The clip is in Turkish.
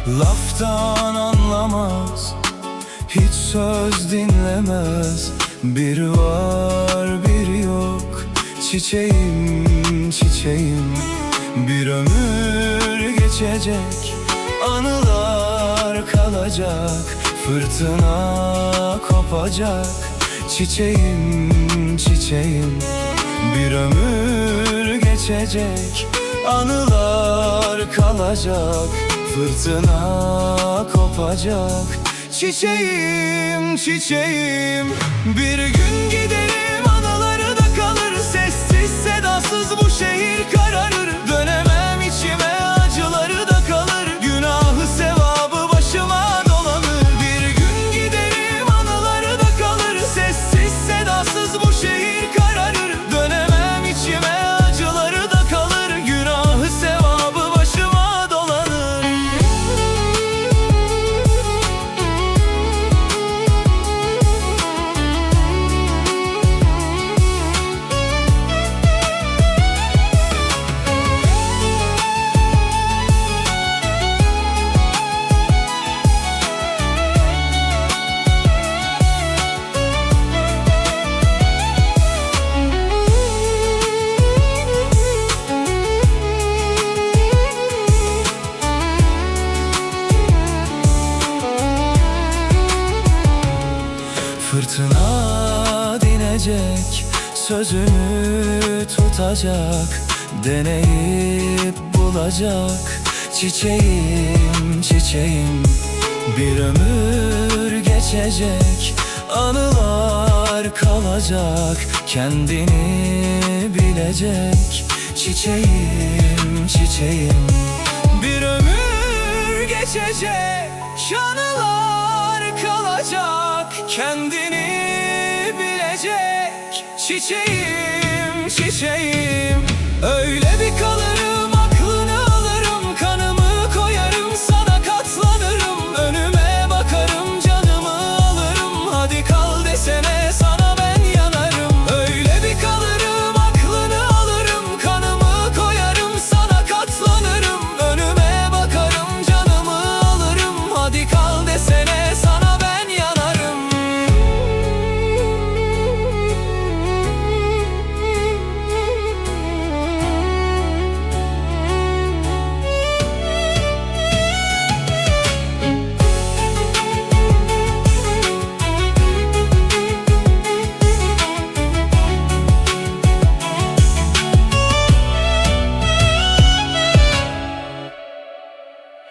Laftan anlamaz, hiç söz dinlemez. Biri var biri yok, çiçeğim çiçeğim. Bir ömür geçecek, anılar kalacak. Fırtına kopacak, çiçeğim çiçeğim. Bir ömür geçecek, anılar kalacak. Fırtına kopacak, çiçeğim çiçeğim. Bir gün giderim, anıları da kalır. Sessiz sedasız bu şehir kararır. Dönemem içime, acıları da kalır. Günahı sevabı başıma dolanır. Bir gün giderim, anıları da kalır. Sessiz sedasız bu şehir kararır. Dönemem içime, acıları da kalır. Günahı sevabı başıma dolanır. Fırtına dinecek, sözünü tutacak. Deneyip bulacak, çiçeğim çiçeğim. Bir ömür geçecek, anılar kalacak. Kendini bilecek, çiçeğim çiçeğim. Bir ömür geçecek, anılar kalacak. Kendini bilecek, çiçeğim çiçeğim. Öyle bir